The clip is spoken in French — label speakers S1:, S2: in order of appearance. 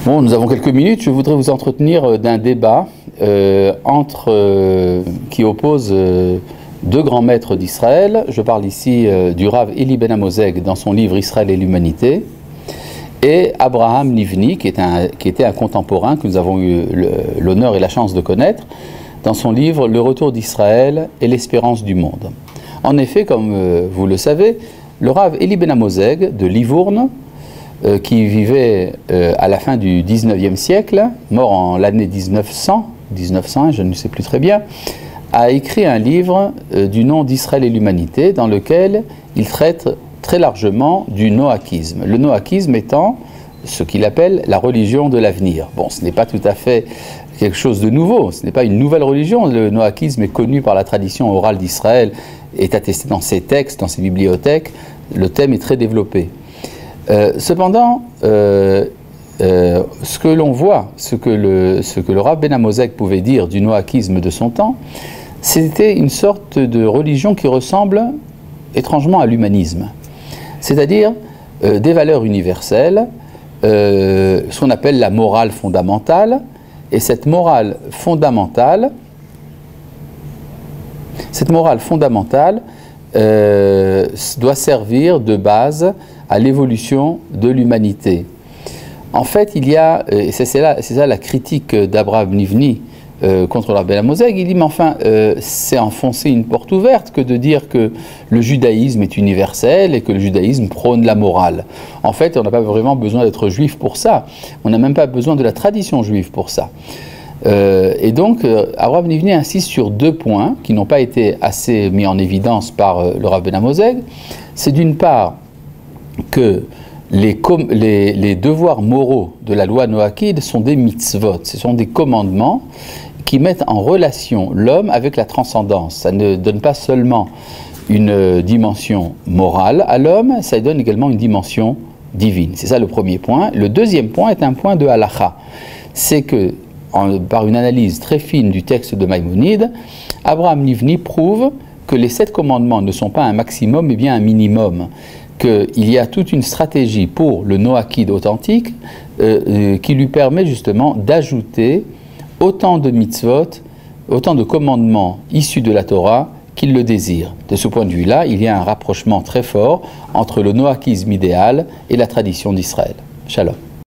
S1: Bon, nous avons quelques minutes. Je voudrais vous entretenir d'un débat qui oppose deux grands maîtres d'Israël. Je parle ici du Rav Eli Ben Amozeg dans son livre Israël et l'humanité, et Abraham Nivni, qui était un contemporain que nous avons eu l'honneur et la chance de connaître, dans son livre Le retour d'Israël et l'espérance du monde. En effet, comme vous le savez, le Rav Eli Ben Amozeg de Livourne, qui vivait à la fin du 19e siècle, mort en l'année 1900, je ne sais plus très bien, a écrit un livre du nom d'Israël et l'humanité, dans lequel il traite très largement du noachisme. Le noachisme étant ce qu'il appelle la religion de l'avenir. Bon, ce n'est pas tout à fait quelque chose de nouveau, ce n'est pas une nouvelle religion. Le noachisme est connu par la tradition orale d'Israël, est attesté dans ses textes, dans ses bibliothèques. Le thème est très développé. Cependant, ce que l'on voit, ce que le Rav Ben Amozeg pouvait dire du noachisme de son temps, c'était une sorte de religion qui ressemble étrangement à l'humanisme. C'est-à-dire des valeurs universelles, ce qu'on appelle la morale fondamentale, et cette morale fondamentale doit servir de base à l'évolution de l'humanité. En fait, il y a, et c'est ça la critique d'Abraham Nivni contre le Ben Amozeg, il dit, mais enfin, c'est enfoncer une porte ouverte que de dire que le judaïsme est universel et que le judaïsme prône la morale. En fait, on n'a pas vraiment besoin d'être juif pour ça. On n'a même pas besoin de la tradition juive pour ça. Et donc, Abraham Nivni insiste sur deux points qui n'ont pas été assez mis en évidence par le Rav Ben Amozeg. C'est d'une part que les devoirs moraux de la loi noachide sont des mitzvot, ce sont des commandements qui mettent en relation l'homme avec la transcendance. Ça ne donne pas seulement une dimension morale à l'homme, ça donne également une dimension divine. C'est ça le premier point. Le deuxième point est un point de halakha. C'est que, par une analyse très fine du texte de Maïmonide, Abraham Nivni prouve que les 7 commandements ne sont pas un maximum, mais bien un minimum. Qu'il y a toute une stratégie pour le noachide authentique qui lui permet justement d'ajouter autant de mitzvot, autant de commandements issus de la Torah qu'il le désire. De ce point de vue-là, il y a un rapprochement très fort entre le noachisme idéal et la tradition d'Israël. Shalom.